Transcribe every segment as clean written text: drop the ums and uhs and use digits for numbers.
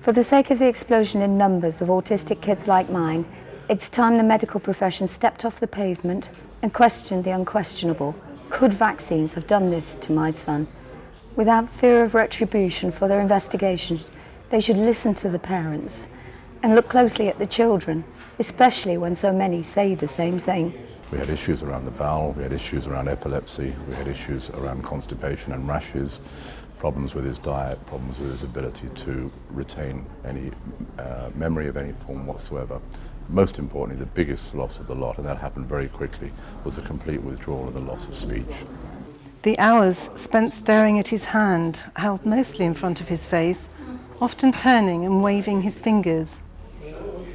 For the sake of the explosion in numbers of autistic kids like mine, it's time the medical profession stepped off the pavement and questioned the unquestionable. Could vaccines have done this to my son? Without fear of retribution for their investigations, they should listen to the parents and look closely at the children, especially when so many say the same thing. We had issues around the bowel, we had issues around epilepsy, we had issues around constipation and rashes, problems with his diet, problems with his ability to retain any memory of any form whatsoever. Most importantly, the biggest loss of the lot, and that happened very quickly, was the complete withdrawal and the loss of speech. The hours spent staring at his hand, held mostly in front of his face, often turning and waving his fingers.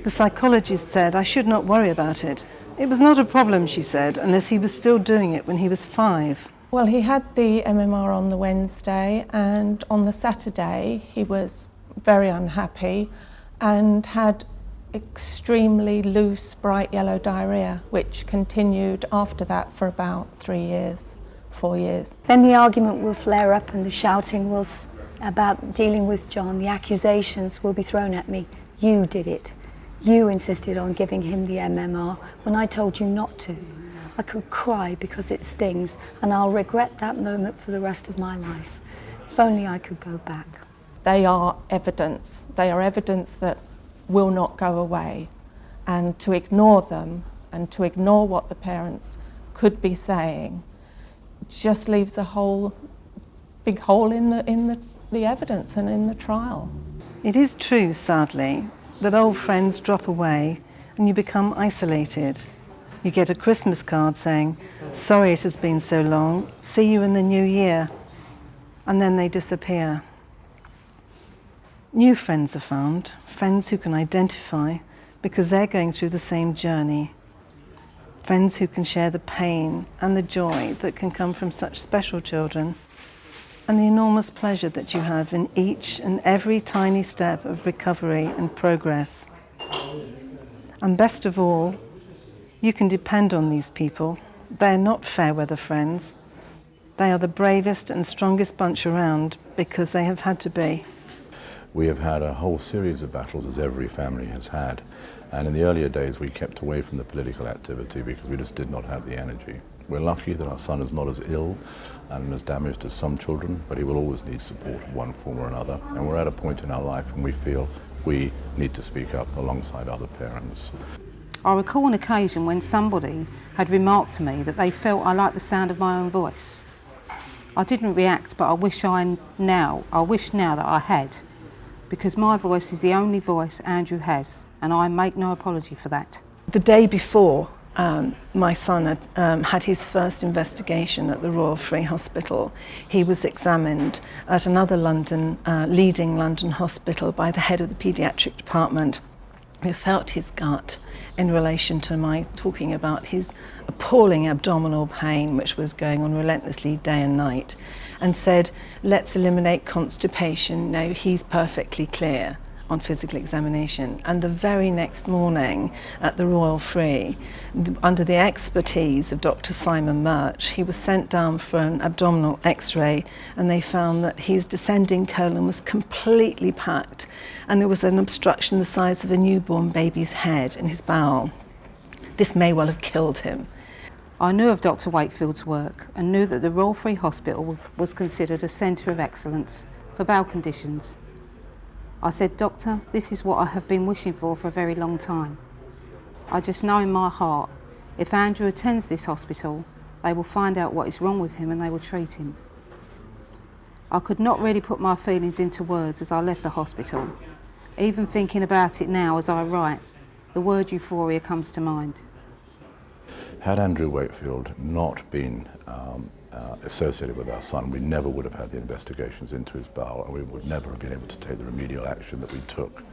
The psychologist said I should not worry about it. It was not a problem, she said, unless he was still doing it when he was 5. Well, he had the MMR on the Wednesday, and on the Saturday he was very unhappy and had extremely loose, bright yellow diarrhoea, which continued after that for about 3 years, 4 years. Then the argument will flare up and the shouting will about dealing with John. The accusations will be thrown at me. You did it. You insisted on giving him the MMR when I told you not to. I could cry because it stings, and I'll regret that moment for the rest of my life. If only I could go back. They are evidence. They are evidence that will not go away. And to ignore them and to ignore what the parents could be saying just leaves a big hole in the evidence and in the trial. It is true, sadly, that old friends drop away and you become isolated. You get a Christmas card saying, sorry it has been so long, see you in the new year, and then they disappear. New friends are found, friends who can identify because they're going through the same journey. Friends who can share the pain and the joy that can come from such special children, and the enormous pleasure that you have in each and every tiny step of recovery and progress. And best of all, you can depend on these people. They're not fair weather friends. They are the bravest and strongest bunch around because they have had to be. We have had a whole series of battles, as every family has had, and in the earlier days we kept away from the political activity because we just did not have the energy. We're lucky that our son is not as ill and as damaged as some children, but he will always need support in one form or another, and we're at a point in our life when we feel we need to speak up alongside other parents. I recall an occasion when somebody had remarked to me that they felt I liked the sound of my own voice. I didn't react, but I wish now that I had, because my voice is the only voice Andrew has, and I make no apology for that. The day before my son had his first investigation at the Royal Free Hospital, he was examined at another leading London hospital by the head of the paediatric department, who felt his gut in relation to my talking about his appalling abdominal pain, which was going on relentlessly day and night, and said, let's eliminate constipation. No, he's perfectly clear on physical examination. And the very next morning at the Royal Free, under the expertise of Dr. Simon Murch, he was sent down for an abdominal x-ray, and they found that his descending colon was completely packed, and there was an obstruction the size of a newborn baby's head in his bowel. This may well have killed him. I knew of Dr. Wakefield's work and knew that the Royal Free Hospital was considered a centre of excellence for bowel conditions. I said, Doctor, this is what I have been wishing for a very long time. I just know in my heart, if Andrew attends this hospital, they will find out what is wrong with him and they will treat him. I could not really put my feelings into words as I left the hospital. Even thinking about it now as I write, the word euphoria comes to mind. Had Andrew Wakefield not been associated with our son, we never would have had the investigations into his bowel, and we would never have been able to take the remedial action that we took.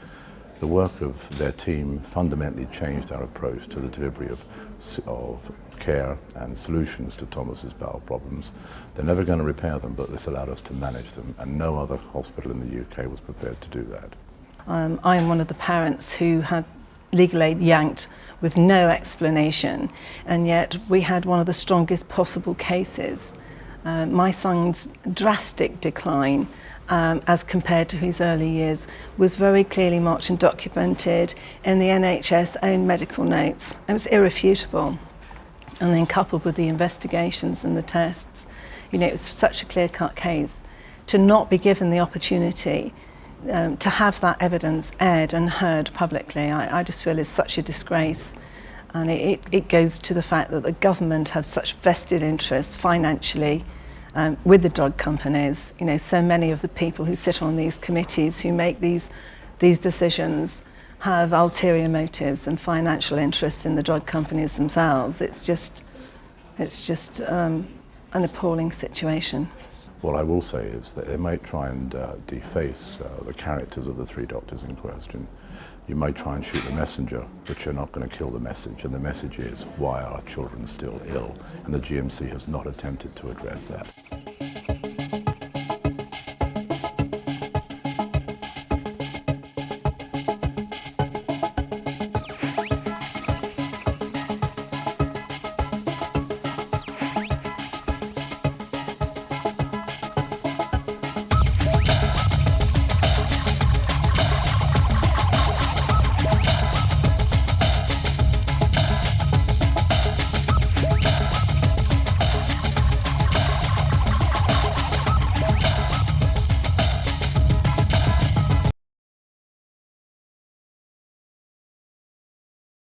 The work of their team fundamentally changed our approach to the delivery of care and solutions to Thomas's bowel problems. They're never going to repair them, but this allowed us to manage them, and no other hospital in the UK was prepared to do that. I am one of the parents who had legal aid yanked with no explanation, and yet we had one of the strongest possible cases. My son's drastic decline as compared to his early years was very clearly marked and documented in the NHS own medical notes. It was irrefutable. And then coupled with the investigations and the tests, you know, it was such a clear-cut case. To not be given the opportunity to have that evidence aired and heard publicly, I just feel is such a disgrace. And it goes to the fact that the government have such vested interests financially with the drug companies. You know, so many of the people who sit on these committees who make these decisions have ulterior motives and financial interests in the drug companies themselves. It's just an appalling situation. What I will say is that they might try and deface the characters of the three doctors in question. You might try and shoot the messenger, but you're not going to kill the message, and the message is, why are our children still ill? And the GMC has not attempted to address that.